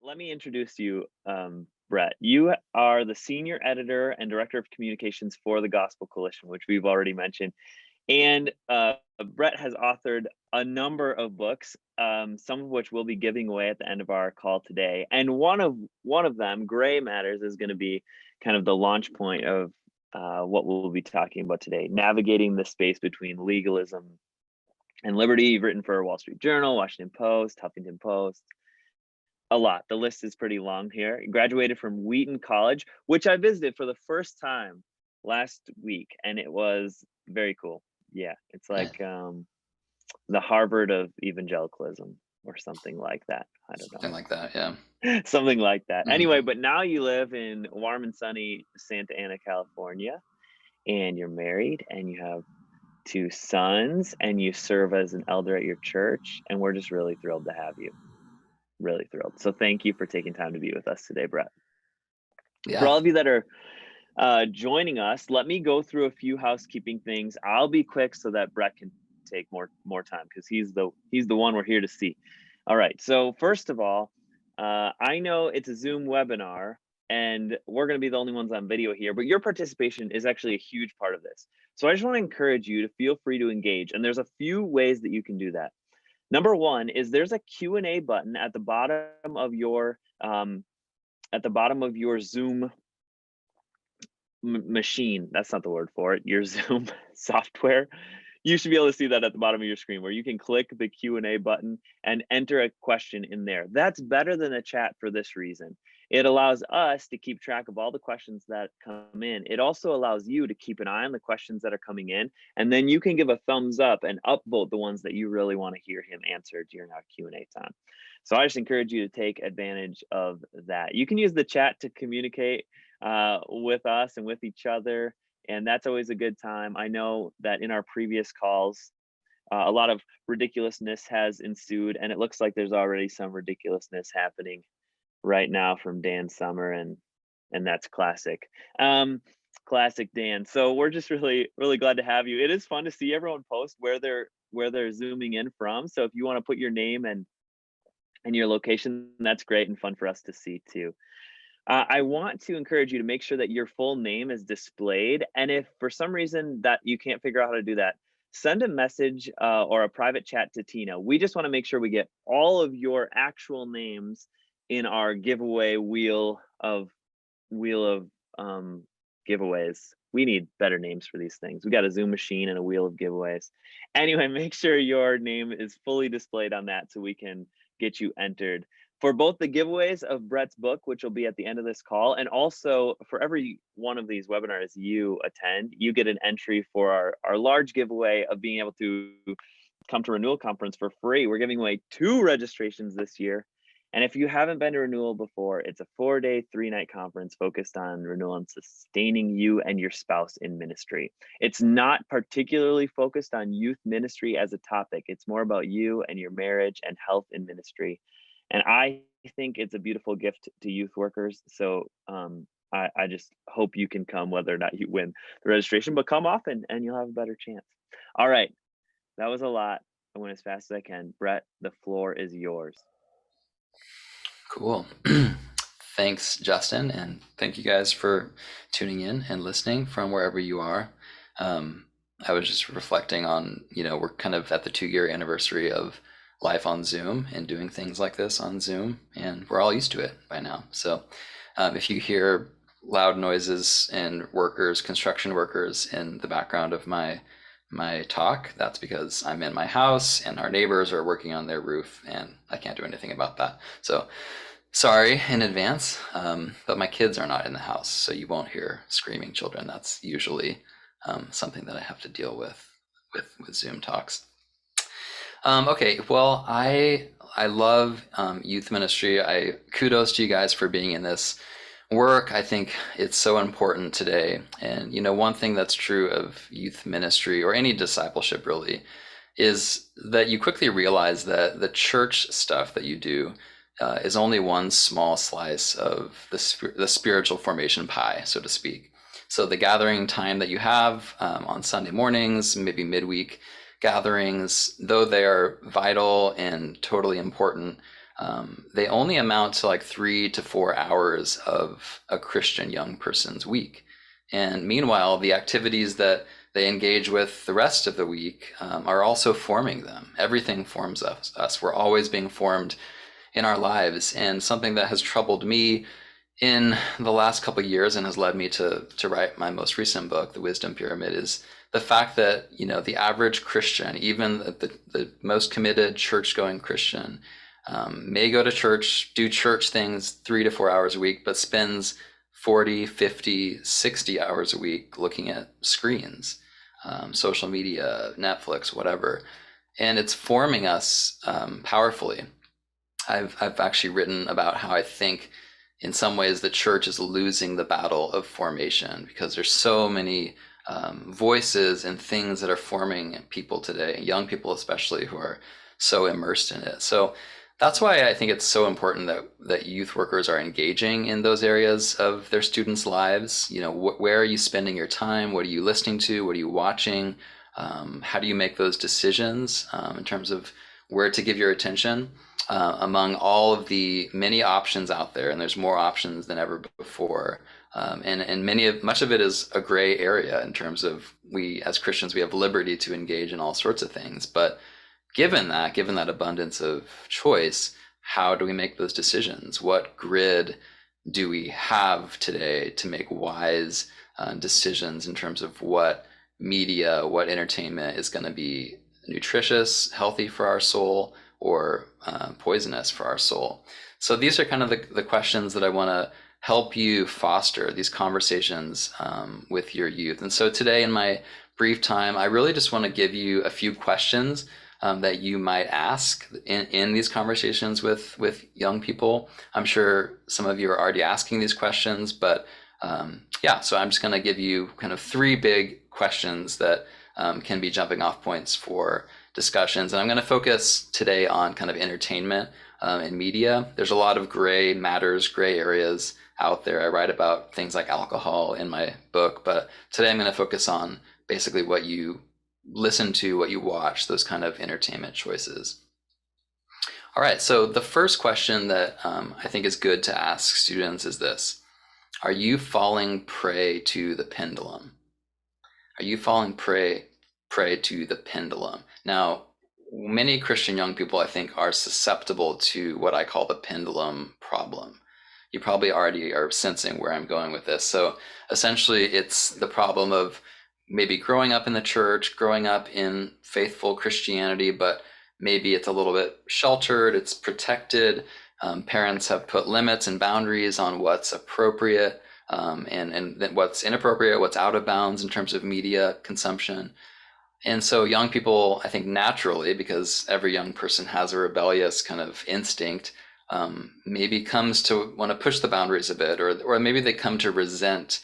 let me introduce you, Brett. You are the senior editor and director of communications for the Gospel Coalition, which we've already mentioned. And Brett has authored a number of books, some of which we'll be giving away at the end of our call today. And one of them, Gray Matters, is going to be kind of the launch point of what we'll be talking about today, navigating the space between legalism and liberty. You've written for Wall Street Journal, Washington Post, Huffington Post, a lot. The list is pretty long here. You graduated from Wheaton College, which I visited for the first time last week, and it was very cool. Yeah, it's like the Harvard of evangelicalism or something like that. I don't know. Something like that, yeah. Something like that. Mhm. Anyway, but now you live in warm and sunny Santa Ana, California, and you're married and you have 2 sons and you serve as an elder at your church, and we're just really thrilled to have you. Really thrilled. So thank you for taking time to be with us today, Brett. Yeah. For all of you that are joining us, let me go through a few housekeeping things. I'll be quick so that Brett can take more time because he's the one we're here to see. All right. So first of all, I know it's a Zoom webinar and we're going to be the only ones on video here, but your participation is actually a huge part of this. So I just want to encourage you to feel free to engage, and there's a few ways that you can do that. Number one is there's a Q&A button at the bottom of your Zoom machine. That's not the word for it. Your Zoom software. You should be able to see that at the bottom of your screen where you can click the Q&A button and enter a question in there. That's better than a chat for this reason. It allows us to keep track of all the questions that come in. It also allows you to keep an eye on the questions that are coming in, and then you can give a thumbs up and upvote the ones that you really want to hear him answer during our Q&A time. So I just encourage you to take advantage of that. You can use the chat to communicate with us and with each other, and that's always a good time. I know that in our previous calls, a lot of ridiculousness has ensued, and it looks like there's already some ridiculousness happening right now from Dan Summer, and that's classic. Classic Dan. So we're just really glad to have you. It is fun to see everyone post where they're zooming in from. So if you want to put your name and your location, that's great and fun for us to see too. I want to encourage you to make sure that your full name is displayed. And if for some reason that you can't figure out how to do that, send a message or a private chat to Tina. We just want to make sure we get all of your actual names in our giveaway wheel of giveaways. We need better names for these things. We got a Zoom machine and a wheel of giveaways. Anyway, make sure your name is fully displayed on that so we can get you entered for both the giveaways of Brett's book, which will be at the end of this call, and also for every one of these webinars you attend, you get an entry for our large giveaway of being able to come to Renewal Conference for free. We're giving away 2 registrations this year. And if you haven't been to Renewal before, it's a 4-day, 3-night conference focused on renewal and sustaining you and your spouse in ministry. It's not particularly focused on youth ministry as a topic. It's more about you and your marriage and health in ministry. And I think it's a beautiful gift to youth workers. So I just hope you can come, whether or not you win the registration, but come often and you'll have a better chance. All right, that was a lot. I went as fast as I can. Brett, the floor is yours. Cool. Thanks, Justin, and thank you guys for tuning in and listening from wherever you are. I was just reflecting on, we're kind of at the 2-year anniversary of life on Zoom and doing things like this on Zoom, and we're all used to it by now. So if you hear loud noises and construction workers in the background of my talk, that's because I'm in my house and our neighbors are working on their roof and I can't do anything about that. So sorry in advance, but my kids are not in the house, so you won't hear screaming children. That's usually something that I have to deal with Zoom talks. Okay, well, I love youth ministry. Kudos to you guys for being in this work. I think it's so important today. And one thing that's true of youth ministry or any discipleship really is that you quickly realize that the church stuff that you do is only one small slice of the spiritual formation pie, so to speak. So the gathering time that you have on Sunday mornings, maybe midweek gatherings, though they are vital and totally important, they only amount to like 3 to 4 hours of a Christian young person's week. And meanwhile, the activities that they engage with the rest of the week are also forming them. Everything forms us. We're always being formed in our lives. And something that has troubled me in the last couple of years and has led me to write my most recent book, The Wisdom Pyramid, is the fact that, you know, the average Christian, even the most committed church-going Christian, may go to church, do church things 3 to 4 hours a week, but spends 40, 50, 60 hours a week looking at screens, social media, Netflix, whatever. And it's forming us powerfully. I've actually written about how I think in some ways the church is losing the battle of formation because there's so many voices and things that are forming people today, young people especially, who are so immersed in it. So that's why I think it's so important that youth workers are engaging in those areas of their students' lives. You know, where are you spending your time? What are you listening to? What are you watching? How do you make those decisions in terms of where to give your attention among all of the many options out there? And there's more options than ever before. And much of it is a gray area in terms of we as Christians, we have liberty to engage in all sorts of things. But given that abundance of choice, how do we make those decisions? What grid do we have today to make wise decisions in terms of what media, what entertainment is going to be nutritious, healthy for our soul, or poisonous for our soul? So these are kind of the questions that I want to help you foster these conversations with your youth. And so today in my brief time, I really just want to give you a few questions that you might ask in these conversations with young people. I'm sure some of you are already asking these questions, but so I'm just going to give you kind of 3 big questions that can be jumping off points for discussions. And I'm going to focus today on kind of entertainment and media. There's a lot of gray areas out there. I write about things like alcohol in my book, but today I'm going to focus on basically what you listen to, what you watch, those kind of entertainment choices. All right, so the first question that I think is good to ask students is this: are you falling prey to the pendulum? Are you falling prey to the pendulum? Now, many Christian young people, I think, are susceptible to what I call the pendulum problem. You probably already are sensing where I'm going with this. So essentially, it's the problem of maybe growing up in the church, growing up in faithful Christianity, but maybe it's a little bit sheltered, it's protected. Parents have put limits and boundaries on what's appropriate and what's inappropriate, what's out of bounds in terms of media consumption. And so young people, I think naturally, because every young person has a rebellious kind of instinct, maybe comes to want to push the boundaries a bit, or maybe they come to resent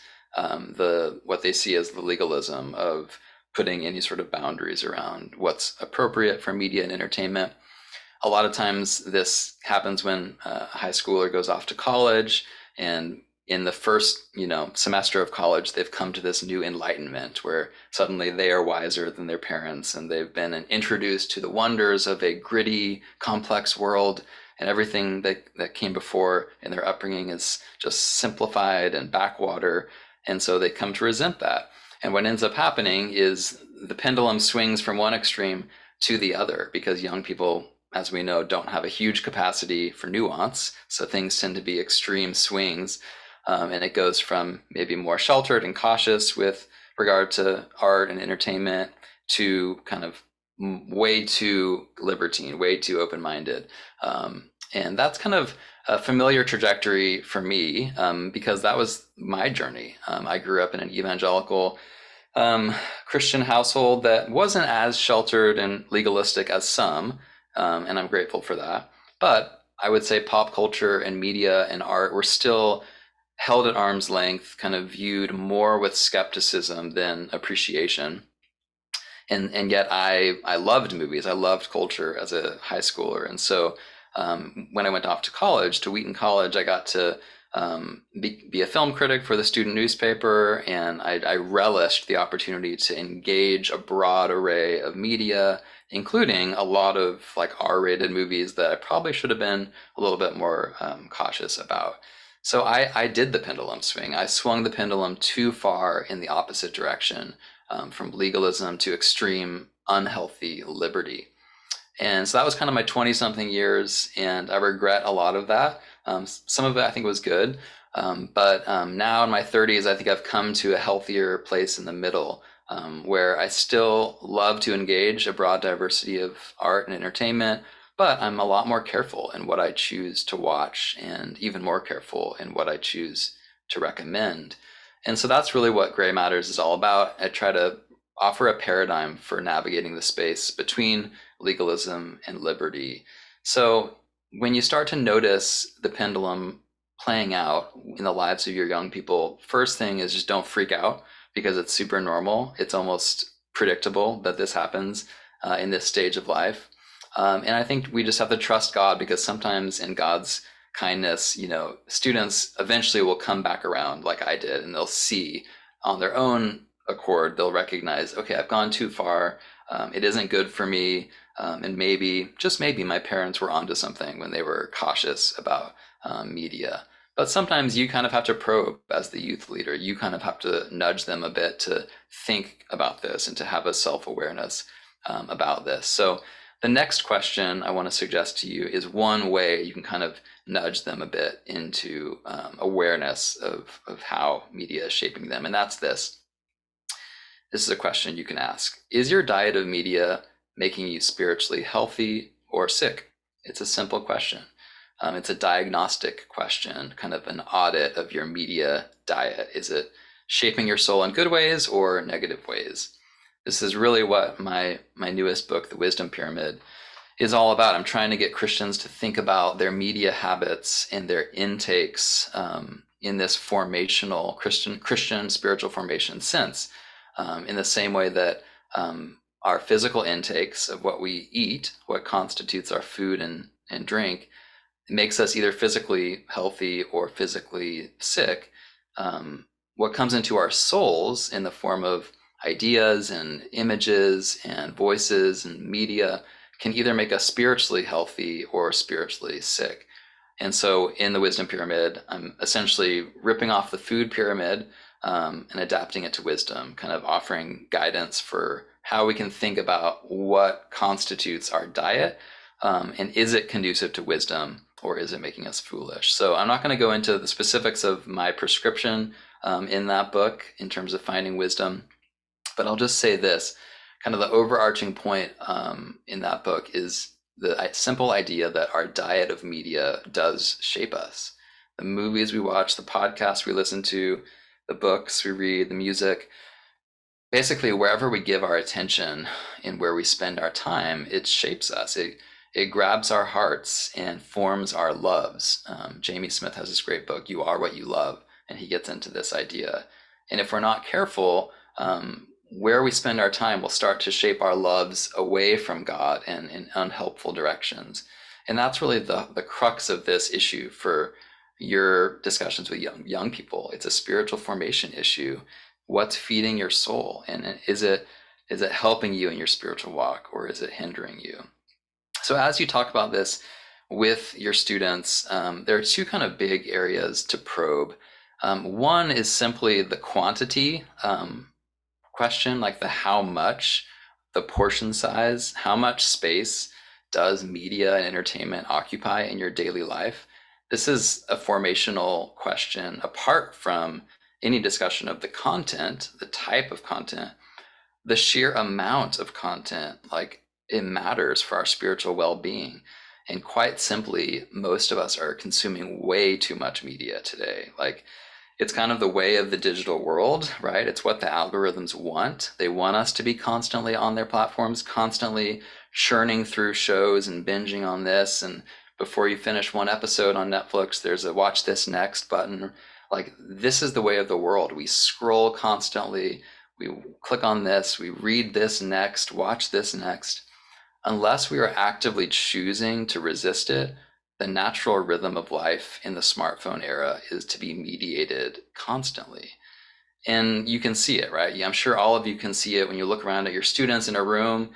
what they see as the legalism of putting any sort of boundaries around what's appropriate for media and entertainment. A lot of times this happens when a high schooler goes off to college, and in the first, semester of college, they've come to this new enlightenment where suddenly they are wiser than their parents, and they've been introduced to the wonders of a gritty, complex world, and everything that came before in their upbringing is just simplified and backwater. And so they come to resent that. And what ends up happening is the pendulum swings from one extreme to the other, because young people, as we know, don't have a huge capacity for nuance. So things tend to be extreme swings. And it goes from maybe more sheltered and cautious with regard to art and entertainment to kind of way too libertine, way too open-minded. And that's kind of a familiar trajectory for me because that was my journey. I grew up in an evangelical Christian household that wasn't as sheltered and legalistic as some, and I'm grateful for that. But I would say pop culture and media and art were still held at arm's length, kind of viewed more with skepticism than appreciation. And yet I loved movies. I loved culture as a high schooler. And so when I went off to college, to Wheaton College, I got to be a film critic for the student newspaper, and I relished the opportunity to engage a broad array of media including a lot of like R-rated movies that I probably should have been a little bit more cautious about. So I did the pendulum swing. I swung the pendulum too far in the opposite direction, from legalism to extreme unhealthy liberty. And so that was kind of my 20 something years, and I regret a lot of that. Some of it I think was good, but now in my 30s, I think I've come to a healthier place in the middle, where I still love to engage a broad diversity of art and entertainment, but I'm a lot more careful in what I choose to watch, and even more careful in what I choose to recommend. And so that's really what Gray Matters is all about. I try to offer a paradigm for navigating the space between legalism and liberty. So when you start to notice the pendulum playing out in the lives of your young people, first thing is just don't freak out, because it's super normal. It's almost predictable that this happens in this stage of life. And I think we just have to trust God, because sometimes in God's kindness, students eventually will come back around like I did, and they'll see on their own accord, they'll recognize, okay, I've gone too far. It isn't good for me. And maybe, just maybe, my parents were onto something when they were cautious about media. But sometimes you kind of have to probe as the youth leader. You kind of have to nudge them a bit to think about this and to have a self-awareness about this. So the next question I want to suggest to you is one way you can kind of nudge them a bit into awareness of how media is shaping them. And that's this. This is a question you can ask. Is your diet of media making you spiritually healthy or sick? It's a simple question. It's a diagnostic question, kind of an audit of your media diet. Is it shaping your soul in good ways or negative ways? This is really what my newest book, The Wisdom Pyramid, is all about. I'm trying to get Christians to think about their media habits and their intakes in this formational Christian spiritual formation sense, in the same way that our physical intakes of what we eat, what constitutes our food and drink, it makes us either physically healthy or physically sick. What comes into our souls in the form of ideas and images and voices and media can either make us spiritually healthy or spiritually sick. And so in the Wisdom Pyramid, I'm essentially ripping off the food pyramid and adapting it to wisdom, kind of offering guidance for how we can think about what constitutes our diet, and is it conducive to wisdom, or is it making us foolish? So I'm not going to go into the specifics of my prescription in that book in terms of finding wisdom, but I'll just say this. Kind of the overarching point in that book is the simple idea that our diet of media does shape us. The movies we watch, the podcasts we listen to, the books we read, the music, basically wherever we give our attention and where we spend our time, it shapes us. It grabs our hearts and forms our loves. Jamie Smith has this great book, You Are What You Love, and he gets into this idea. And if we're not careful, where we spend our time will start to shape our loves away from God and in unhelpful directions. And that's really the crux of this issue for your discussions with young people. It's a spiritual formation issue. What's feeding your soul? And is it helping you in your spiritual walk, or is it hindering you? So as you talk about this with your students, there are two kind of big areas to probe. One is simply the quantity question, like the how much, the portion size, how much space does media and entertainment occupy in your daily life? This is a formational question apart from any discussion of the content, the type of content, the sheer amount of content, like it matters for our spiritual well-being. And quite simply, most of us are consuming way too much media today. Like, it's kind of the way of the digital world, right? It's what the algorithms want. They want us to be constantly on their platforms, constantly churning through shows and binging on this. And before you finish one episode on Netflix, there's a watch this next button. Like, this is the way of the world. We scroll constantly. We click on this. We read this next, watch this next. Unless we are actively choosing to resist it, the natural rhythm of life in the smartphone era is to be mediated constantly. And you can see it, right? I'm sure all of you can see it when you look around at your students in a room.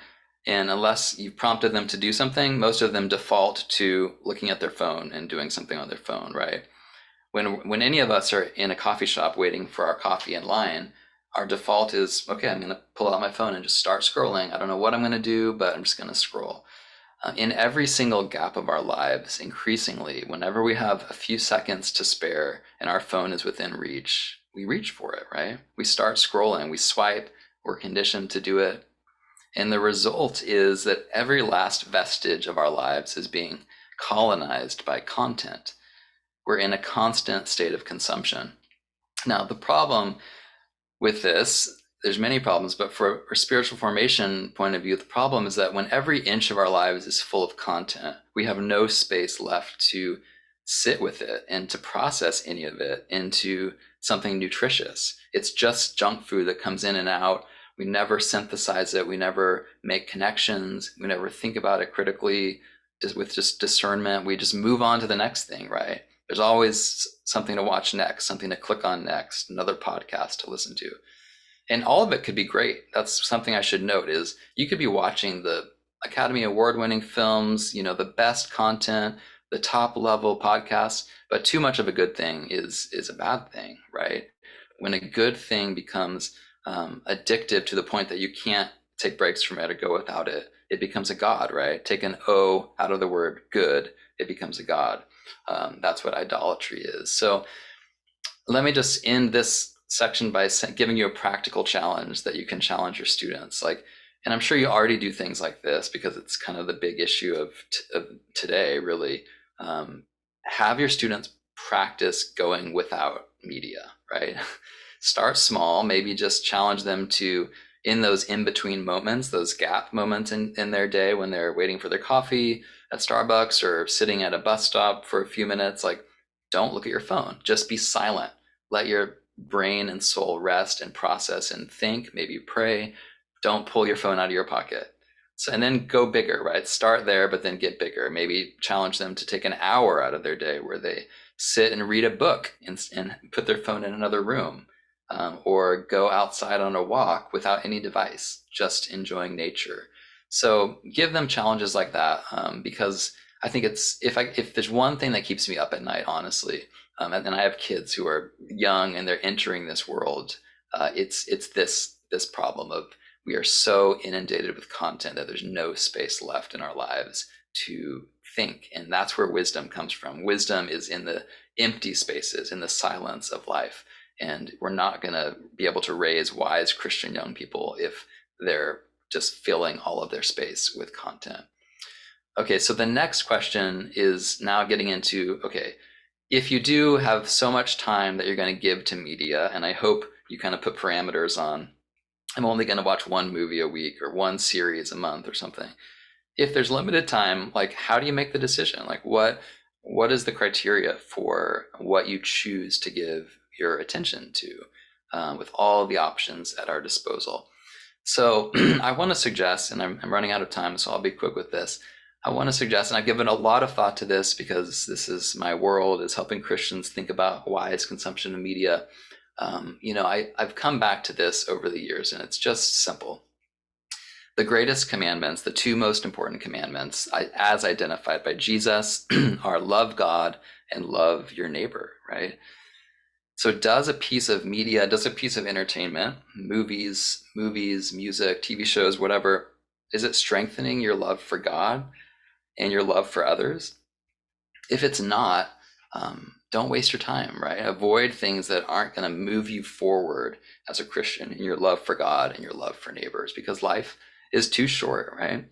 And unless you prompted them to do something, most of them default to looking at their phone and doing something on their phone, right? When any of us are in a coffee shop waiting for our coffee in line, our default is, okay, I'm going to pull out my phone and just start scrolling. I don't know what I'm going to do, but I'm just going to scroll. In every single gap of our lives, increasingly, whenever we have a few seconds to spare and our phone is within reach, we reach for it, right? We start scrolling, we swipe, we're conditioned to do it. And the result is that every last vestige of our lives is being colonized by content. We're in a constant state of consumption. Now, the problem with this, there's many problems, but for a spiritual formation point of view, the problem is that when every inch of our lives is full of content, we have no space left to sit with it and to process any of it into something nutritious. It's just junk food that comes in and out. We never synthesize it. We never make connections. We never think about it critically with just discernment. We just move on to the next thing, right? There's always something to watch next, something to click on next, another podcast to listen to. And all of it could be great. That's something I should note is you could be watching the Academy Award winning films, the best content, the top level podcasts, but too much of a good thing is a bad thing, right? When a good thing becomes addictive to the point that you can't take breaks from it or go without it, it becomes a god, right? Take an O out of the word good, it becomes a god. That's what idolatry is. So let me just end this section by giving you a practical challenge that you can challenge your students. And I'm sure you already do things like this because it's kind of the big issue of today, really. Have your students practice going without media, right? Start small, maybe just challenge them to, in those in-between moments, those gap moments in their day when they're waiting for their coffee at Starbucks or sitting at a bus stop for a few minutes, don't look at your phone. Just be silent. Let your brain and soul rest and process and think, maybe pray. Don't pull your phone out of your pocket. So, and then go bigger, right? Start there, but then get bigger. Maybe challenge them to take an hour out of their day where they sit and read a book and put their phone in another room, or go outside on a walk without any device, just enjoying nature. So give them challenges like that, because I think if there's one thing that keeps me up at night, honestly, and I have kids who are young and they're entering this world, it's this problem of we are so inundated with content that there's no space left in our lives to think. And that's where wisdom comes from. Wisdom is in the empty spaces, in the silence of life. And we're not going to be able to raise wise Christian young people if they're just filling all of their space with content. Okay, so the next question is now getting into, okay, if you do have so much time that you're going to give to media, and I hope you kind of put parameters on, I'm only going to watch one movie a week or one series a month or something. If there's limited time, how do you make the decision? What is the criteria for what you choose to give your attention to, with all the options at our disposal? So I want to suggest, and I'm running out of time, so I'll be quick with this. I want to suggest, and I've given a lot of thought to this because this is my world, is helping Christians think about wise consumption of media. I've come back to this over the years, and it's just simple. The greatest commandments, the two most important commandments, as identified by Jesus, are love God and love your neighbor, right? So does a piece of media, does a piece of entertainment, movies, music, TV shows, whatever, is it strengthening your love for God and your love for others? If it's not, don't waste your time, right? Avoid things that aren't going to move you forward as a Christian in your love for God and your love for neighbors, because life is too short, right?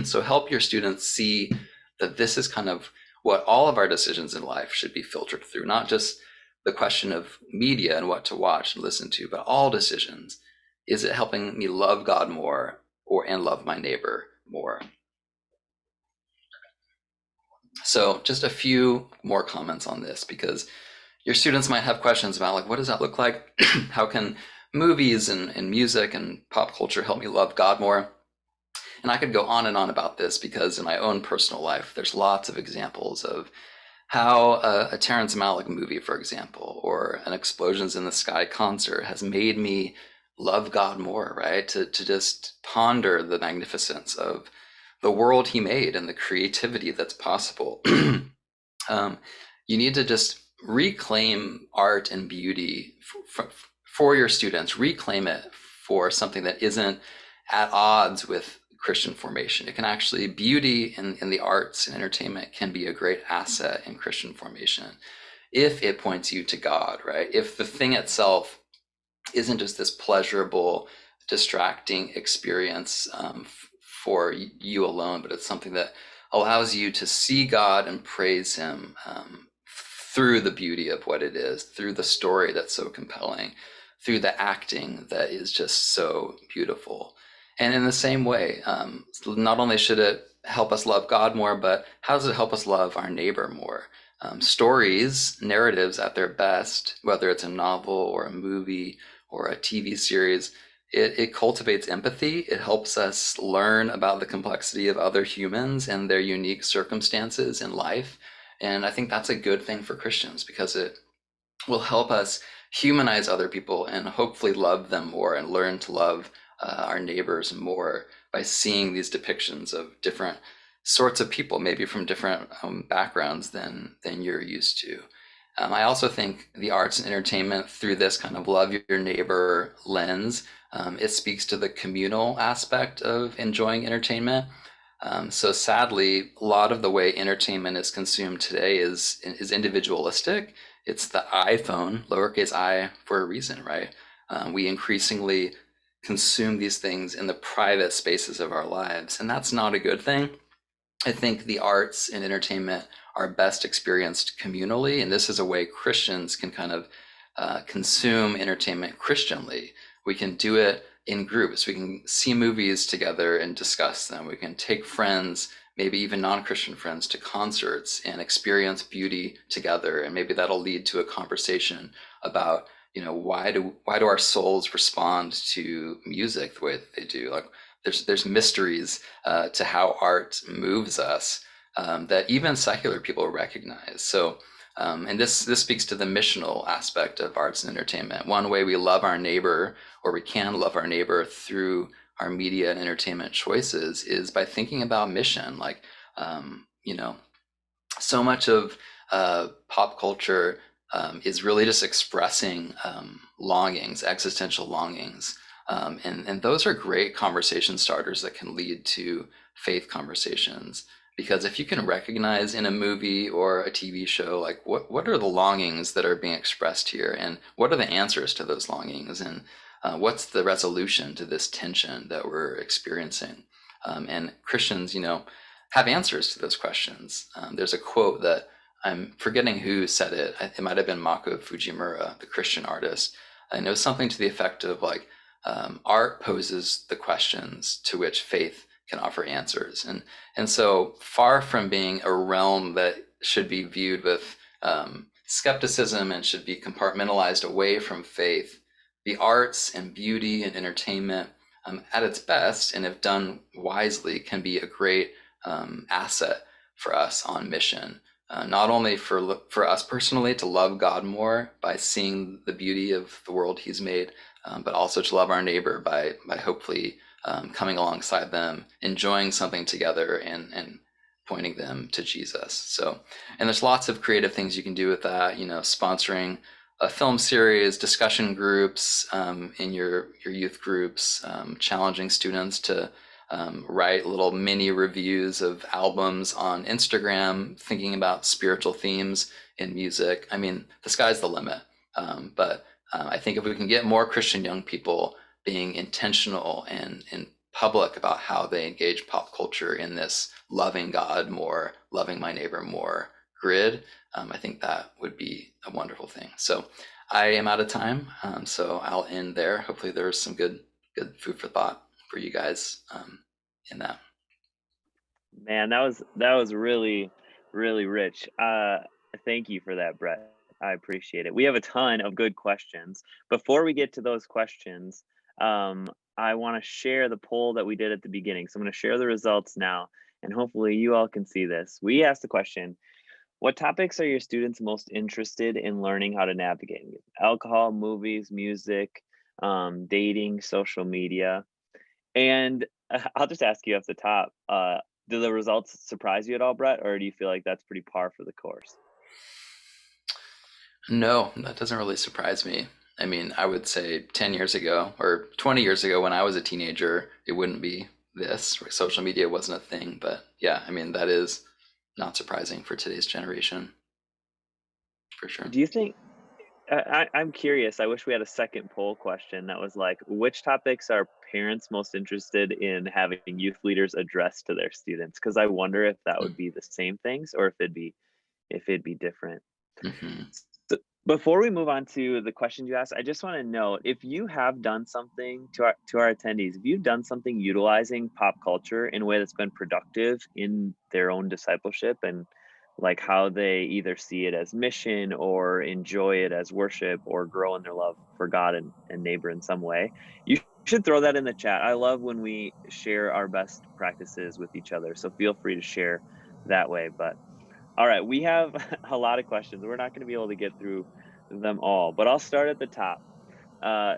So help your students see that this is kind of what all of our decisions in life should be filtered through, not just the question of media and what to watch and listen to, but all decisions. Is it helping me love God more and love my neighbor more? So just a few more comments on this, because your students might have questions about what does that look like? How can movies and music and pop culture help me love God more? And I could go on and on about this because in my own personal life, there's lots of examples of how a Terrence Malick movie, for example, or an Explosions in the Sky concert has made me love God more, right? To just ponder the magnificence of the world he made and the creativity that's possible. um, you need to just reclaim art and beauty for your students, reclaim it for something that isn't at odds with Christian formation. It can actually, beauty in the arts and entertainment can be a great asset in Christian formation if it points you to God, right? If the thing itself isn't just this pleasurable, distracting experience for you alone, but it's something that allows you to see God and praise Him through the beauty of what it is, through the story that's so compelling, through the acting that is just so beautiful. And in the same way, not only should it help us love God more, but how does it help us love our neighbor more? Stories, narratives at their best, whether it's a novel or a movie or a TV series, it cultivates empathy. It helps us learn about the complexity of other humans and their unique circumstances in life. And I think that's a good thing for Christians because it will help us humanize other people and hopefully love them more and learn to love our neighbors more by seeing these depictions of different sorts of people, maybe from different backgrounds than you're used to. I also think the arts and entertainment through this kind of love your neighbor lens, it speaks to the communal aspect of enjoying entertainment. So sadly, a lot of the way entertainment is consumed today is individualistic. It's the iPhone, lowercase I, for a reason, right? We increasingly consume these things in the private spaces of our lives, and that's not a good thing. I think the arts and entertainment are best experienced communally, and this is a way Christians can kind of consume entertainment Christianly. We can do it in groups. We can see movies together and discuss them. We can take friends, maybe even non-Christian friends, to concerts and experience beauty together, and maybe that'll lead to a conversation about, why do our souls respond to music the way that they do? Like, there's mysteries to how art moves us that even secular people recognize. So, and this speaks to the missional aspect of arts and entertainment. One way we love our neighbor, or we can love our neighbor through our media and entertainment choices, is by thinking about mission. Like, so much of pop culture is really just expressing longings, existential longings. And those are great conversation starters that can lead to faith conversations. Because if you can recognize in a movie or a TV show, like what are the longings that are being expressed here, and what are the answers to those longings, and what's the resolution to this tension that we're experiencing? And Christians, have answers to those questions. There's a quote that I'm forgetting who said it. It might have been Mako Fujimura, the Christian artist. I know something to the effect of like, art poses the questions to which faith can offer answers. And so far from being a realm that should be viewed with skepticism and should be compartmentalized away from faith, the arts and beauty and entertainment at its best, and if done wisely, can be a great asset for us on mission. Not only for us personally to love God more by seeing the beauty of the world He's made, but also to love our neighbor by hopefully coming alongside them, enjoying something together, and pointing them to Jesus. So, and there's lots of creative things you can do with that. Sponsoring a film series, discussion groups in your youth groups, challenging students to write little mini reviews of albums on Instagram, thinking about spiritual themes in music. I mean, the sky's the limit. But I think if we can get more Christian young people being intentional and public about how they engage pop culture in this loving God more, loving my neighbor more grid, I think that would be a wonderful thing. So I am out of time, so I'll end there. Hopefully there's some good food for thought for you guys in that. Man, that was really, really rich. Thank you for that, Brett. I appreciate it. We have a ton of good questions. Before we get to those questions, I want to share the poll that we did at the beginning. So I'm going to share the results now, and hopefully you all can see this. We asked the question, what topics are your students most interested in learning how to navigate? Alcohol, movies, music, dating, social media. And I'll just ask you off the top, do the results surprise you at all, Brett, or do you feel like that's pretty par for the course? No, that doesn't really surprise me. I mean, I would say 10 years ago or 20 years ago when I was a teenager, it wouldn't be this. Social media wasn't a thing. But yeah, I mean, that is not surprising for today's generation, for sure. Do you think I'm curious. I wish we had a second poll question that was like, which topics are parents most interested in having youth leaders address to their students? Because I wonder if that would be the same things or if it'd be different. Mm-hmm. So before we move on to the questions you asked, I just want to note if you have done something to our attendees, if you've done something utilizing pop culture in a way that's been productive in their own discipleship and like how they either see it as mission or enjoy it as worship or grow in their love for God and neighbor in some way, you should throw that in the chat. I love when we share our best practices with each other. So feel free to share that way. But all right, we have a lot of questions. We're not going to be able to get through them all, but I'll start at the top. Uh,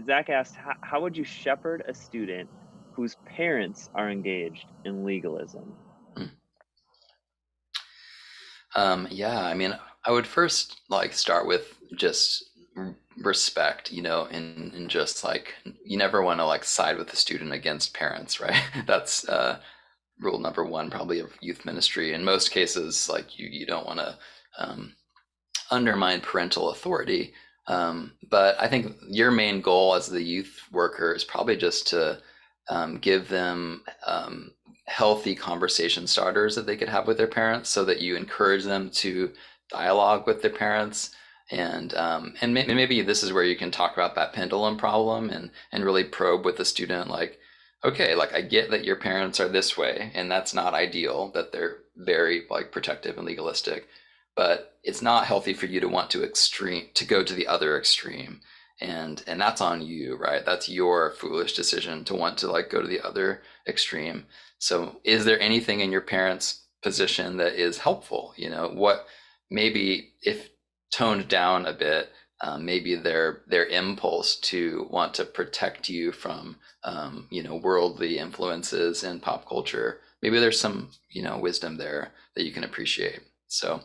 Zach asked, how would you shepherd a student whose parents are engaged in legalism? Yeah, I mean, I would first like start with just respect, and just like you never want to like side with the student against parents, right? That's rule number one, probably of youth ministry. In most cases, like you don't want to um, undermine parental authority. But I think your main goal as the youth worker is probably just to give them healthy conversation starters that they could have with their parents, so that you encourage them to dialogue with their parents. And maybe this is where you can talk about that pendulum problem and really probe with the student, like, okay, like I get that your parents are this way, and that's not ideal, that they're very like protective and legalistic, but it's not healthy for you to want to go to the other extreme, and that's on you, right? That's your foolish decision to want to like go to the other extreme. So is there anything in your parents' position that is helpful? What, maybe if toned down a bit, maybe their impulse to want to protect you from worldly influences and pop culture, maybe there's some wisdom there that you can appreciate. So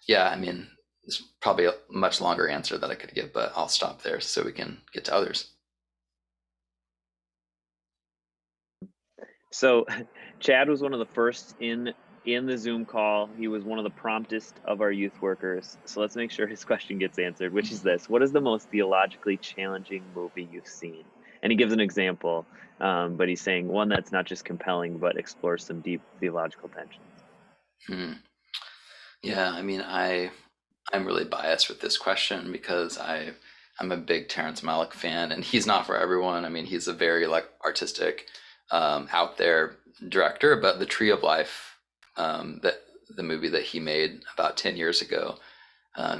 yeah, I mean, it's probably a much longer answer that I could give, but I'll stop there so we can get to others. So Chad was one of the first in the Zoom call. He was one of the promptest of our youth workers. So let's make sure his question gets answered, which is this: what is the most theologically challenging movie you've seen? And he gives an example, but he's saying one that's not just compelling but explores some deep theological tensions. Hmm. Yeah, I mean, I'm really biased with this question because I'm a big Terrence Malick fan, and he's not for everyone. I mean, he's a very like artistic, out there director. But The Tree of Life, that the movie that he made about 10 years ago,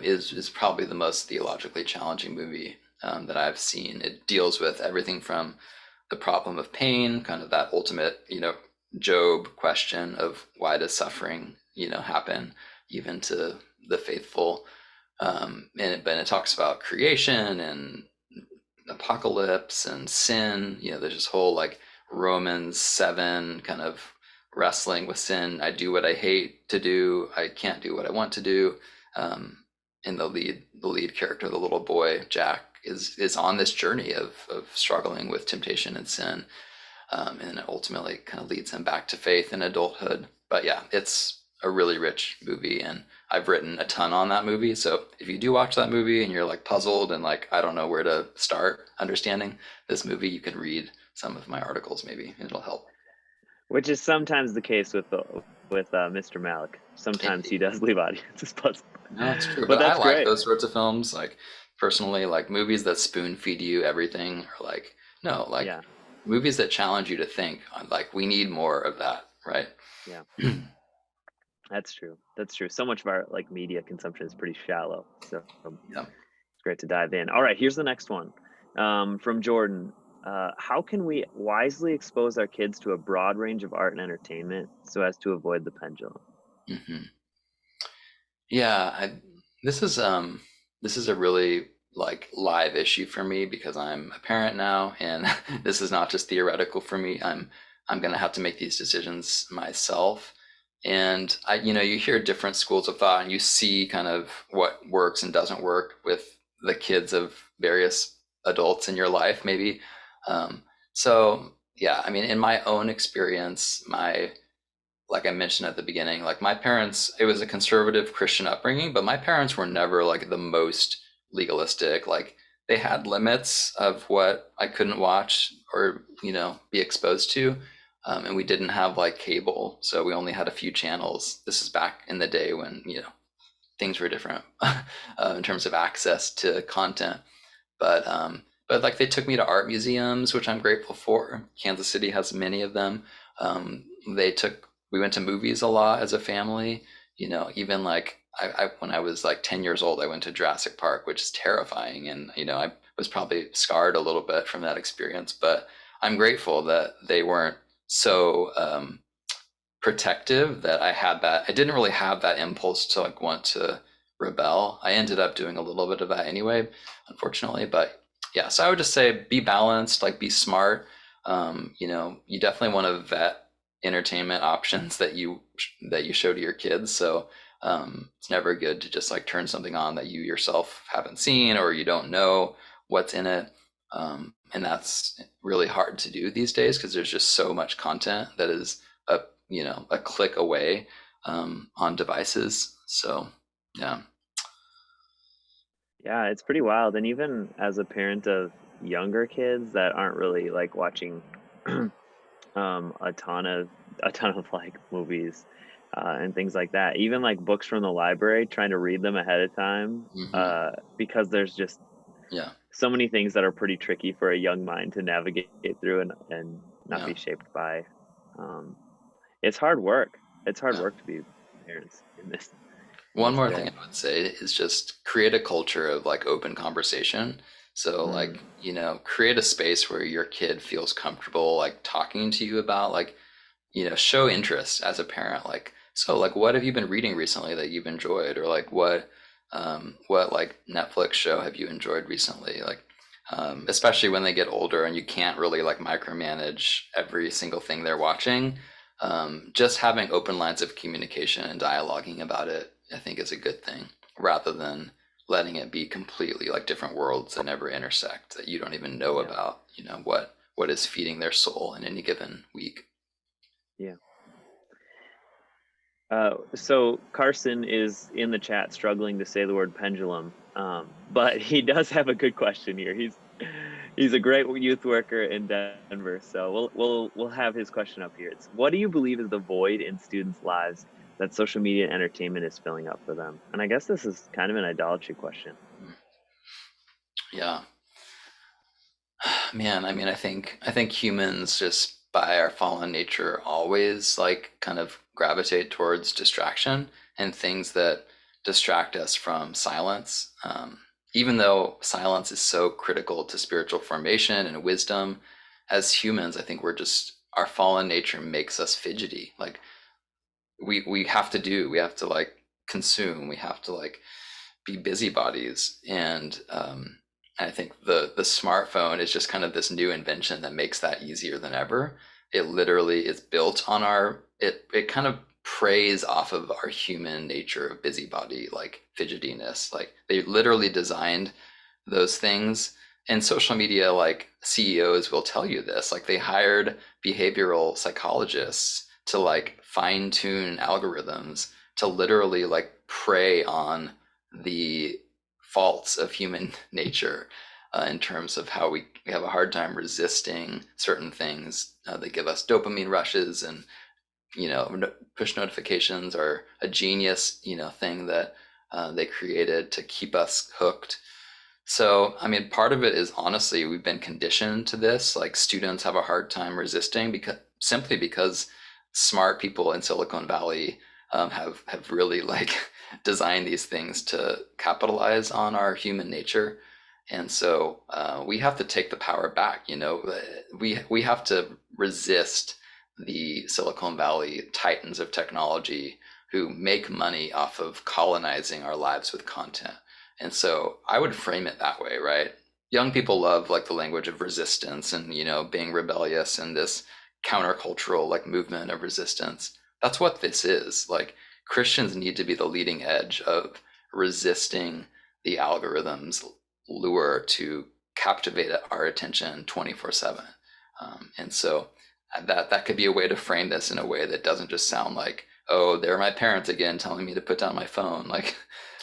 is probably the most theologically challenging movie that I've seen. It deals with everything from the problem of pain, kind of that ultimate, Job question of why does suffering, happen, even to the faithful. But it talks about creation and apocalypse and sin. There's this whole like Romans 7 kind of wrestling with sin. I do what I hate to do. I can't do what I want to do. And the lead character, the little boy Jack, is on this journey of struggling with temptation and sin, and it ultimately kind of leads him back to faith in adulthood. But yeah, it's a really rich movie, and I've written a ton on that movie. So if you do watch that movie and you're like puzzled and like I don't know where to start understanding this movie, you can read some of my articles maybe, and it'll help. Which is sometimes the case with Mr. Malick. Sometimes he does leave audiences puzzled, No, it's true. but But I that's like great. those sorts of films. Like personally, like movies that spoon feed you everything, or like no, like Yeah, movies that challenge you to think. Like we need more of that, right? yeah, that's true. That's true. So much of our like media consumption is pretty shallow. So Yeah. it's great to dive in. All right, here's the next one from Jordan. How can we wisely expose our kids to a broad range of art and entertainment so as to avoid the pendulum? hmm Yeah, this is a really like live issue for me because I'm a parent now, and this is not just theoretical for me. I'm gonna have to make these decisions myself. And you hear different schools of thought, and you see kind of what works and doesn't work with the kids of various adults in your life, maybe. Um, so yeah, I mean, in my own experience, like I mentioned at the beginning, like my parents, it was a conservative Christian upbringing, but my parents were never like the most legalistic. Like they had limits of what I couldn't watch or, be exposed to. And we didn't have like cable, so we only had a few channels. This is back in the day when, things were different in terms of access to content. But like they took me to art museums, which I'm grateful for. Kansas City has many of them. Um, we went to movies a lot as a family. Even like when I was like 10 years old, I went to Jurassic Park, which is terrifying. And, I was probably scarred a little bit from that experience, but I'm grateful that they weren't so protective that I didn't really have that impulse to like want to rebel. I ended up doing a little bit of that anyway, unfortunately. But yeah, so I would just say be balanced, like be smart. You definitely want to vet entertainment options that you show to your kids. So it's never good to just like turn something on that you yourself haven't seen or you don't know what's in it. And that's really hard to do these days because there's just so much content that is a click away on devices. So yeah. Yeah, it's pretty wild. And even as a parent of younger kids that aren't really like watching a ton of like movies and things like that. Even like books from the library, trying to read them ahead of time Hmm. because there's just Yeah. so many things that are pretty tricky for a young mind to navigate through and not Yeah. be shaped by. Um, it's hard work. It's hard Yeah. work to be parents in One this more thing day. I would say is just create a culture of like open conversation. So Mm, like, create a space where your kid feels comfortable like talking to you about like, show interest as a parent. Like, so like what have you been reading recently that you've enjoyed? Or like what like Netflix show have you enjoyed recently? Like especially when they get older and you can't really like micromanage every single thing they're watching. Just having open lines of communication and dialoguing about it, I think, is a good thing, rather than letting it be completely like different worlds that never intersect, that you don't even know yeah, about, what is feeding their soul in any given week. yeah. So Carson is in the chat struggling to say the word pendulum, but he does have a good question here. He's a great youth worker in Denver, so we'll have his question up here. It's, what do you believe is the void in students' lives that social media and entertainment is filling up for them? And I guess this is kind of an idolatry question. Yeah, man. I mean, I think humans just by our fallen nature always like kind of gravitate towards distraction and things that distract us from silence. Even though silence is so critical to spiritual formation and wisdom, as humans, I think our fallen nature makes us fidgety. Like we have to like consume, we have to like be busybodies. And I think the smartphone is just kind of this new invention that makes that easier than ever. It literally is built on it kind of preys off of our human nature of busybody, like fidgetiness. Like they literally designed those things. And social media, like CEOs will tell you this, like they hired behavioral psychologists to like fine tune algorithms to literally like prey on the faults of human nature, in terms of how we have a hard time resisting certain things. They give us dopamine rushes, and push notifications are a genius thing that they created to keep us hooked. So I mean, part of it is honestly we've been conditioned to this. Like students have a hard time resisting because smart people in Silicon Valley have really like designed these things to capitalize on our human nature. And so we have to take the power back. We have to resist the Silicon Valley titans of technology who make money off of colonizing our lives with content. And so I would frame it that way, right? Young people love like the language of resistance and, being rebellious and this countercultural like movement of resistance. That's what this is. Like Christians need to be the leading edge of resisting the algorithm's lure to captivate our attention 24/7. And so that could be a way to frame this in a way that doesn't just sound like, oh, there are my parents again telling me to put down my phone. Like,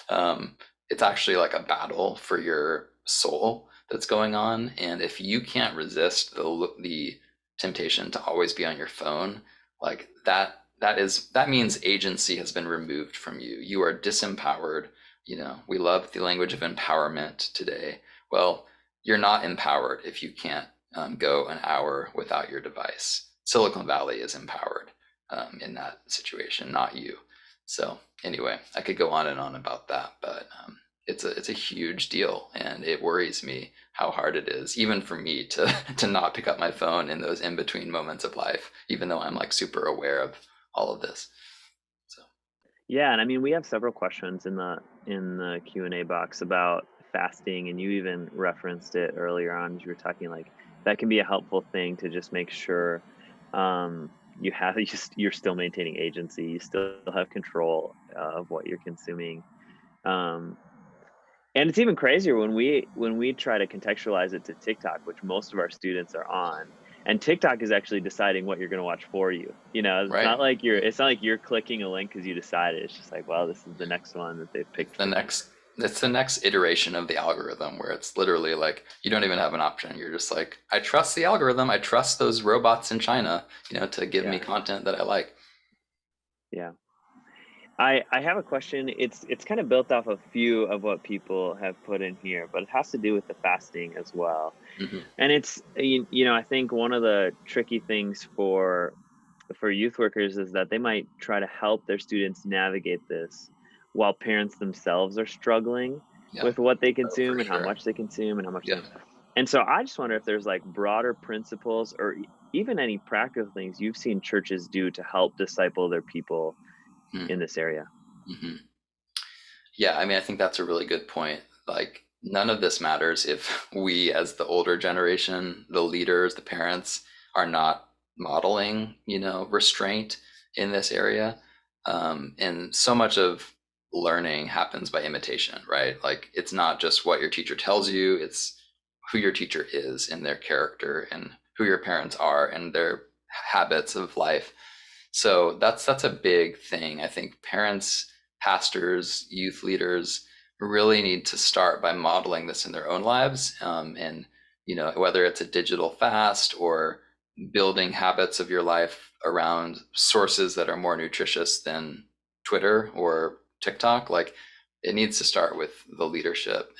um, it's actually like a battle for your soul that's going on. And if you can't resist the temptation to always be on your phone, like that means agency has been removed from you. You are disempowered. We love the language of empowerment today. Well, you're not empowered if you can't go an hour without your device. Silicon Valley is empowered in that situation, not you. So anyway, I could go on and on about that, but it's a huge deal, and it worries me how hard it is, even for me to to not pick up my phone in those in between moments of life, even though I'm like super aware of all of this. So Yeah, and I mean, we have several questions in the Q&A box about fasting, and you even referenced it earlier on as you were talking, like that can be a helpful thing to just make sure you're still maintaining agency, you still have control of what you're consuming. Um, and it's even crazier when we try to contextualize it to TikTok, which most of our students are on. And TikTok is actually deciding what you're going to watch for you. It's right. not like you're clicking a link because you decided. It's just like, well, this is the next one that they've It's picked the for me. next it's the next iteration of the algorithm where it's literally like you don't even have an option. You're just like, I trust the algorithm. I trust those robots in China, to give me Yeah, content that I like. yeah. I have a question. It's kind of built off a few of what people have put in here, but it has to do with the fasting as well. Hmm. And I think one of the tricky things for youth workers is that they might try to help their students navigate this while parents themselves are struggling Yeah. with what they Oh, for consume and how sure. much they consume and how much Yeah. they. And so I just wonder if there's like broader principles or even any practical things you've seen churches do to help disciple their people in this area. Mm-hmm. Yeah, I mean, I think that's a really good point. Like, none of this matters if we, as the older generation, the leaders, the parents, are not modeling, restraint in this area. And so much of learning happens by imitation, right? Like, it's not just what your teacher tells you, it's who your teacher is and their character and who your parents are and their habits of life. So that's a big thing. I think parents, pastors, youth leaders really need to start by modeling this in their own lives. And whether it's a digital fast or building habits of your life around sources that are more nutritious than Twitter or TikTok, like it needs to start with the leadership.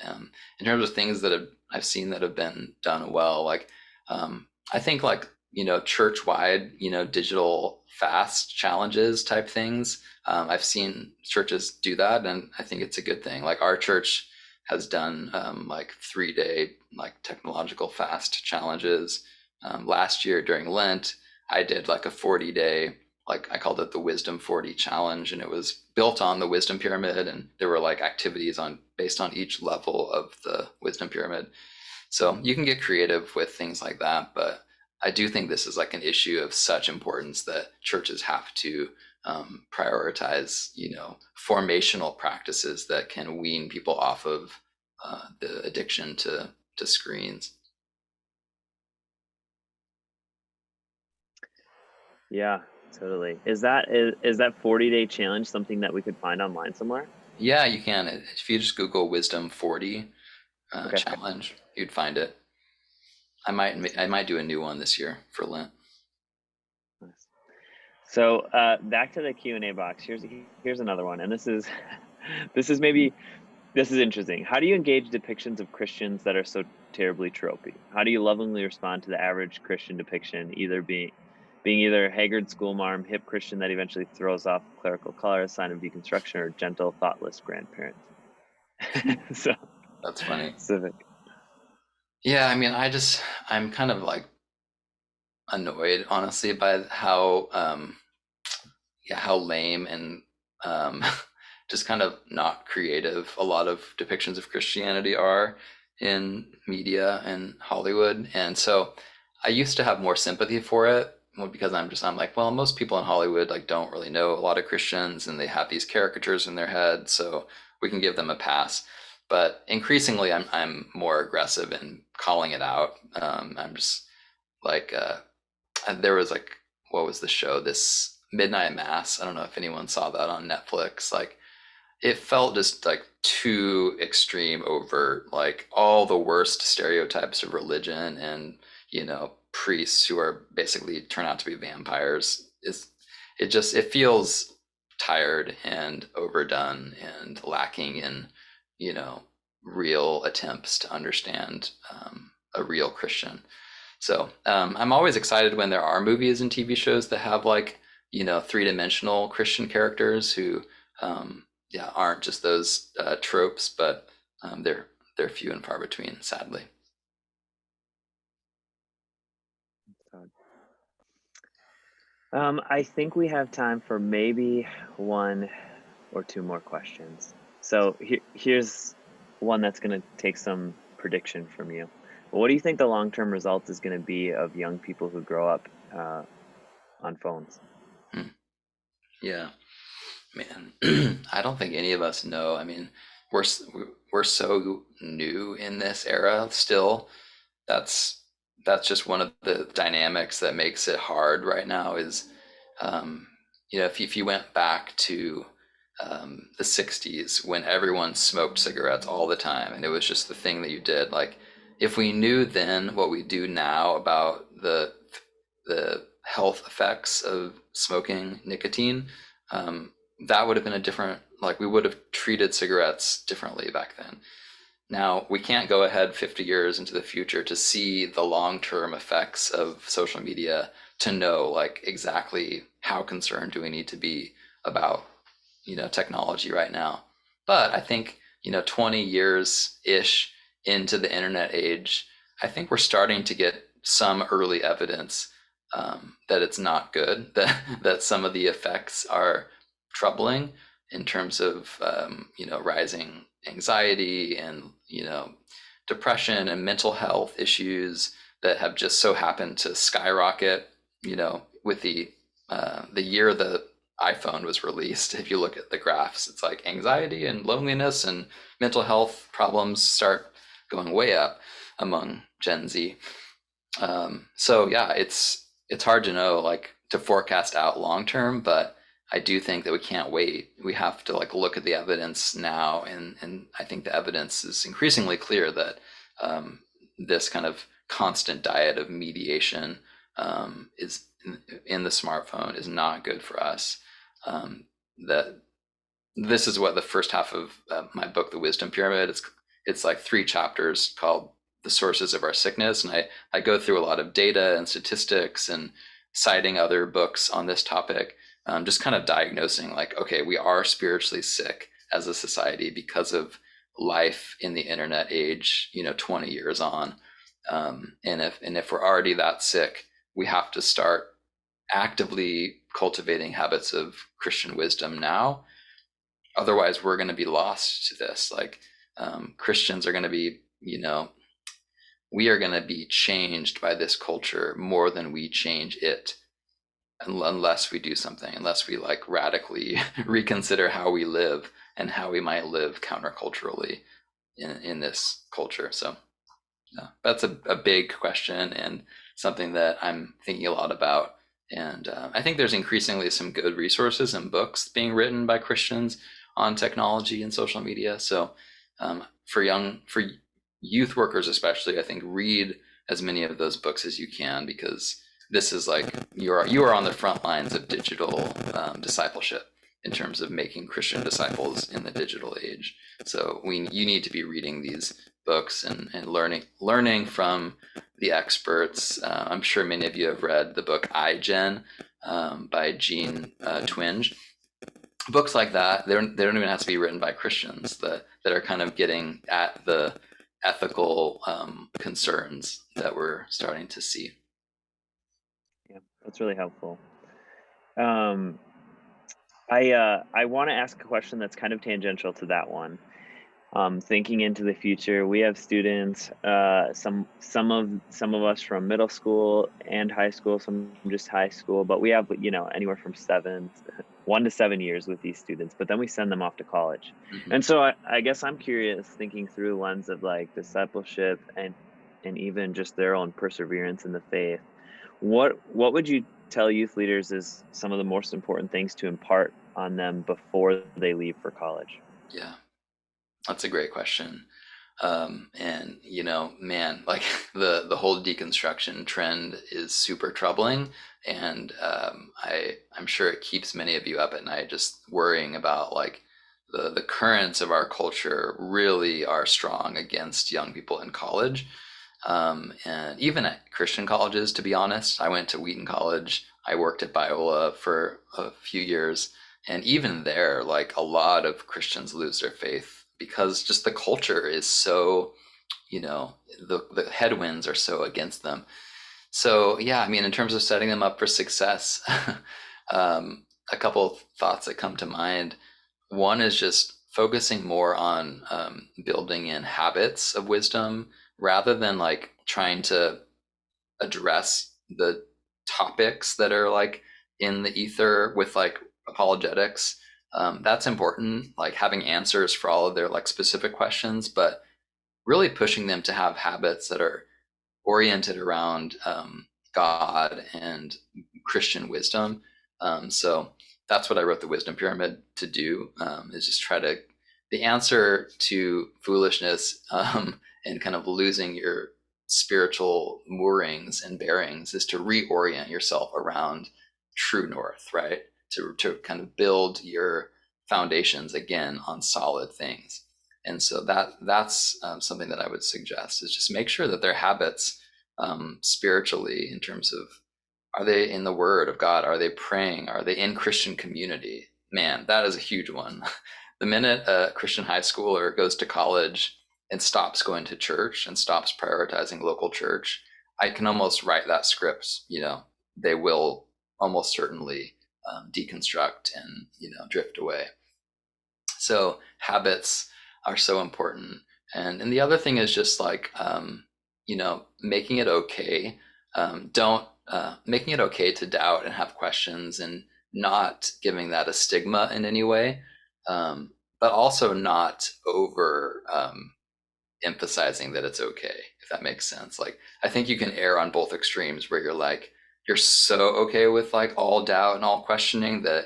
In terms of things I've seen that have been done well, like I think like church-wide, digital fast challenges type things. I've seen churches do that, and I think it's a good thing. Like our church has done like 3-day like technological fast challenges. Last year during Lent, I did like a 40-day, like I called it the Wisdom 40 challenge, and it was built on the wisdom pyramid, and there were like activities on based on each level of the wisdom pyramid. So you can get creative with things like that, but I do think this is like an issue of such importance that churches have to prioritize, formational practices that can wean people off of the addiction to screens. Yeah, totally. Is that 40-day challenge something that we could find online somewhere? Yeah, you can. If you just Google Wisdom 40 Okay. challenge, you'd find it. I might do a new one this year for Lent. Nice. So back to the Q&A box. Here's another one, and this is this is interesting. How do you engage depictions of Christians that are so terribly tropey? How do you lovingly respond to the average Christian depiction, either being either haggard schoolmarm, hip Christian that eventually throws off clerical color, a sign of deconstruction, or gentle, thoughtless grandparent? So That's funny. civic. Yeah, I mean, I'm kind of like annoyed, honestly, by how yeah, how lame and um, just kind of not creative. A lot of depictions of Christianity are in media and Hollywood. And so I used to have more sympathy for it, well, because I'm like, well, most people in Hollywood like don't really know a lot of Christians and they have these caricatures in their head, so we can give them a pass. But increasingly I'm more aggressive in calling it out. I'm just like there was like, what was the show, this Midnight Mass? I don't know if anyone saw that on Netflix. Like it felt just like too extreme, overt, like all the worst stereotypes of religion and, priests who are basically turn out to be vampires. It feels tired and overdone and lacking in, you know, real attempts to understand a real Christian. So I'm always excited when there are movies and TV shows that have like, three-dimensional Christian characters who, yeah, aren't just those tropes, but they're few and far between, sadly. I think we have time for maybe one or two more questions. So here's one that's going to take some prediction from you. What do you think the long-term result is going to be of young people who grow up on phones? Yeah, man. I don't think any of us know. I mean, we're we're so new in this era still. That's that's just one of the dynamics that makes it hard right now is, um, if you went back to the 60s when everyone smoked cigarettes all the time and it was just the thing that you did, like if we knew then what we do now about the health effects of smoking nicotine, that would have been a different, like we would have treated cigarettes differently back then. Now, we can't go ahead 50 years into the future to see the long-term effects of social media to know like exactly how concerned do we need to be about, technology right now. But I think, 20 years ish into the internet age, I think we're starting to get some early evidence that it's not good, that some of the effects are troubling in terms of, rising anxiety and, depression and mental health issues that have just so happened to skyrocket, with the year the iPhone was released. If you look at the graphs, it's like anxiety and loneliness and mental health problems start going way up among Gen Z. So yeah, it's hard to know, like to forecast out long term, but I do think that we can't wait. We have to like look at the evidence now, and I think the evidence is increasingly clear that this kind of constant diet of mediation is in the smartphone is not good for us. That this is what the first half of my book, The Wisdom Pyramid, it's like 3 chapters called The Sources of Our Sickness. And I go through a lot of data and statistics and citing other books on this topic, just kind of diagnosing like, okay, we are spiritually sick as a society because of life in the internet age, 20 years on. And if we're already that sick, we have to start actively cultivating habits of Christian wisdom now. Otherwise, we're going to be lost to this. Like Christians are going to be, we are going to be changed by this culture more than we change it, unless we do something, unless we like radically reconsider how we live and how we might live counterculturally in this culture. So yeah, that's a big question and something that I'm thinking a lot about. And I think there's increasingly some good resources and books being written by Christians on technology and social media. So for youth workers especially, I think read as many of those books as you can, because this is like you are on the front lines of digital discipleship in terms of making Christian disciples in the digital age. So you need to be reading these books and learning from the experts. I'm sure many of you have read the book iGen by Gene Twenge. Books like that, they don't even have to be written by Christians that are kind of getting at the ethical concerns that we're starting to see. Yeah, that's really helpful. Um, I want to ask a question that's kind of tangential to that one. Thinking into the future, we have students, some of us from middle school and high school, some just high school, but we have, anywhere from 1 to 7 years with these students, but then we send them off to college. Hmm. And so I guess I'm curious, thinking through the lens of like discipleship and even just their own perseverance in the faith. What would you tell youth leaders is some of the most important things to impart on them before they leave for college? Yeah, that's a great question. And man, like the whole deconstruction trend is super troubling, and I'm sure it keeps many of you up at night just worrying about like the currents of our culture really are strong against young people in college, and even at Christian colleges. To be honest, I went to Wheaton College. I worked at Biola for a few years, and even there, like a lot of Christians lose their faith because just the culture is so, the headwinds are so against them. So yeah, I mean, in terms of setting them up for success, a couple of thoughts that come to mind. One is just focusing more on building in habits of wisdom rather than like trying to address the topics that are like in the ether with like apologetics. That's important, like having answers for all of their like specific questions, but really pushing them to have habits that are oriented around God and Christian wisdom. So that's what I wrote the Wisdom Pyramid to do, is just try to, the answer to foolishness and kind of losing your spiritual moorings and bearings is to reorient yourself around true north, right? To kind of build your foundations again on solid things. And so that's something that I would suggest is just make sure that their habits spiritually, in terms of, are they in the Word of God? Are they praying? Are they in Christian community? Man, that is a huge one. The minute a Christian high schooler goes to college and stops going to church and stops prioritizing local church, I can almost write that script. They will almost certainly deconstruct and drift away. So habits are so important. And the other thing is just like, making it okay. Don't Making it okay to doubt and have questions, and not giving that a stigma in any way, but also not over emphasizing that it's okay, if that makes sense. Like, I think you can err on both extremes where you're so okay with like all doubt and all questioning that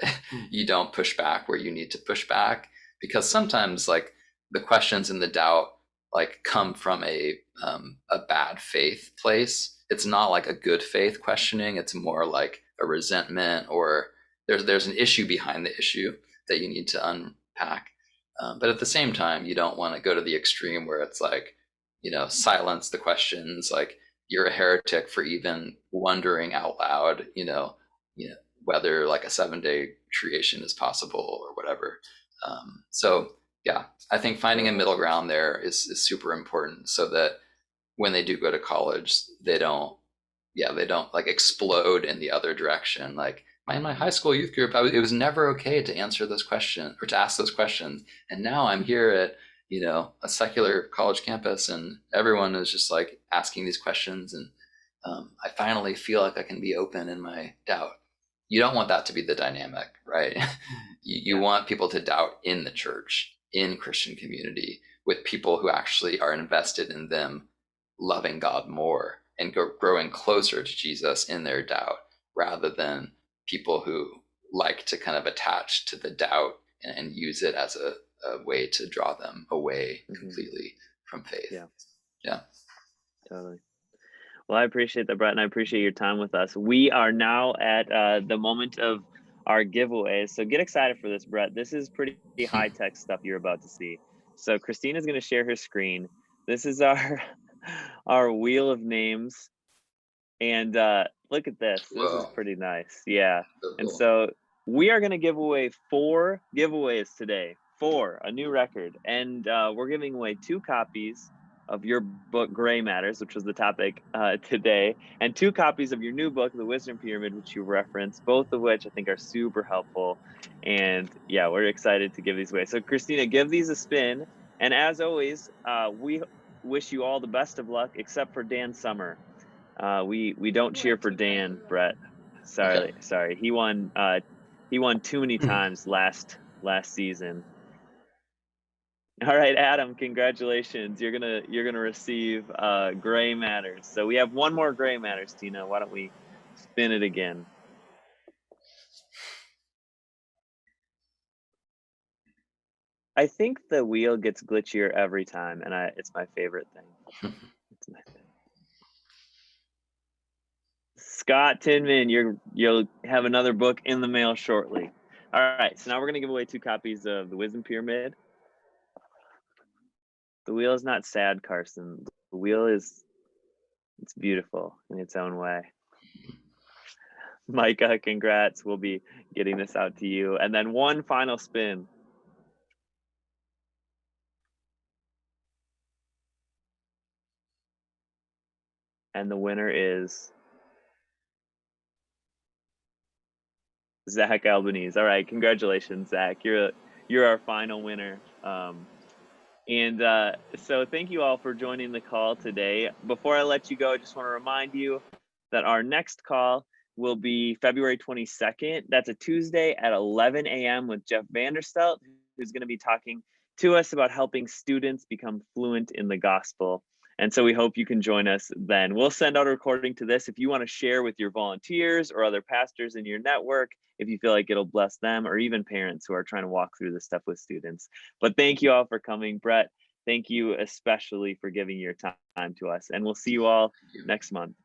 you don't push back where you need to push back, because sometimes like the questions and the doubt like come from a bad faith place. It's not like a good faith questioning. It's more like a resentment, or there's an issue behind the issue that you need to unpack. But at the same time, you don't want to go to the extreme where it's like, silence the questions, like you're a heretic for even wondering out loud, whether like a 7-day creation is possible or whatever. So yeah, I think finding a middle ground there is super important, so that when they do go to college, they don't like explode in the other direction. Like in my high school youth group, it was never okay to answer those questions or to ask those questions. And now I'm here at, a secular college campus, and everyone is just like asking these questions. And I finally feel like I can be open in my doubt. You don't want that to be the dynamic, right? You want people to doubt in the church, in Christian community, with people who actually are invested in them loving God more and growing closer to Jesus in their doubt, rather than people who like to kind of attach to the doubt and use it as a way to draw them away completely from faith. Yeah, Yeah. totally. Well, I appreciate that, Brett, and I appreciate your time with us. We are now at the moment of our giveaways. So get excited for this, Brett. This is pretty high tech stuff you're about to see. So Christina's going to share her screen. This is our our wheel of names. And look at this. This is Whoa. pretty nice. Yeah. So And cool. so we are going to give away 4 giveaways today. 4, a new record. And we're giving away 2 copies of your book, Gray Matters, which was the topic today, and 2 copies of your new book, The Wisdom Pyramid, which you referenced, both of which I think are super helpful. And yeah, we're excited to give these away. So Christina, give these a spin. And as always, we wish you all the best of luck, except for Dan Summer. We don't cheer for Dan, Brett. Okay. Sorry. He won too many times last season. All right, Adam, congratulations. You're gonna receive Gray Matters. So we have one more Gray Matters, Tina. Why don't we spin it again? I think the wheel gets glitchier every time, and it's my favorite thing. Scott Tinman, you'll have another book in the mail shortly. All right, so now we're gonna give away 2 copies of The Wisdom Pyramid. The wheel is not sad, Carson. The wheel it's beautiful in its own way. Micah, congrats. We'll be getting this out to you. And then one final spin. And the winner is Zach Albanese. All right, congratulations, Zach. You're our final winner. So thank you all for joining the call today. Before I let you go, I just want to remind you that our next call will be February 22nd. That's a Tuesday at 11 a.m. with Jeff Vanderstelt, who's going to be talking to us about helping students become fluent in the gospel. And so we hope you can join us then. We'll send out a recording to this if you want to share with your volunteers or other pastors in your network, if you feel like it'll bless them, or even parents who are trying to walk through this stuff with students. But thank you all for coming. Brett, thank you especially for giving your time to us. And we'll see you all next month.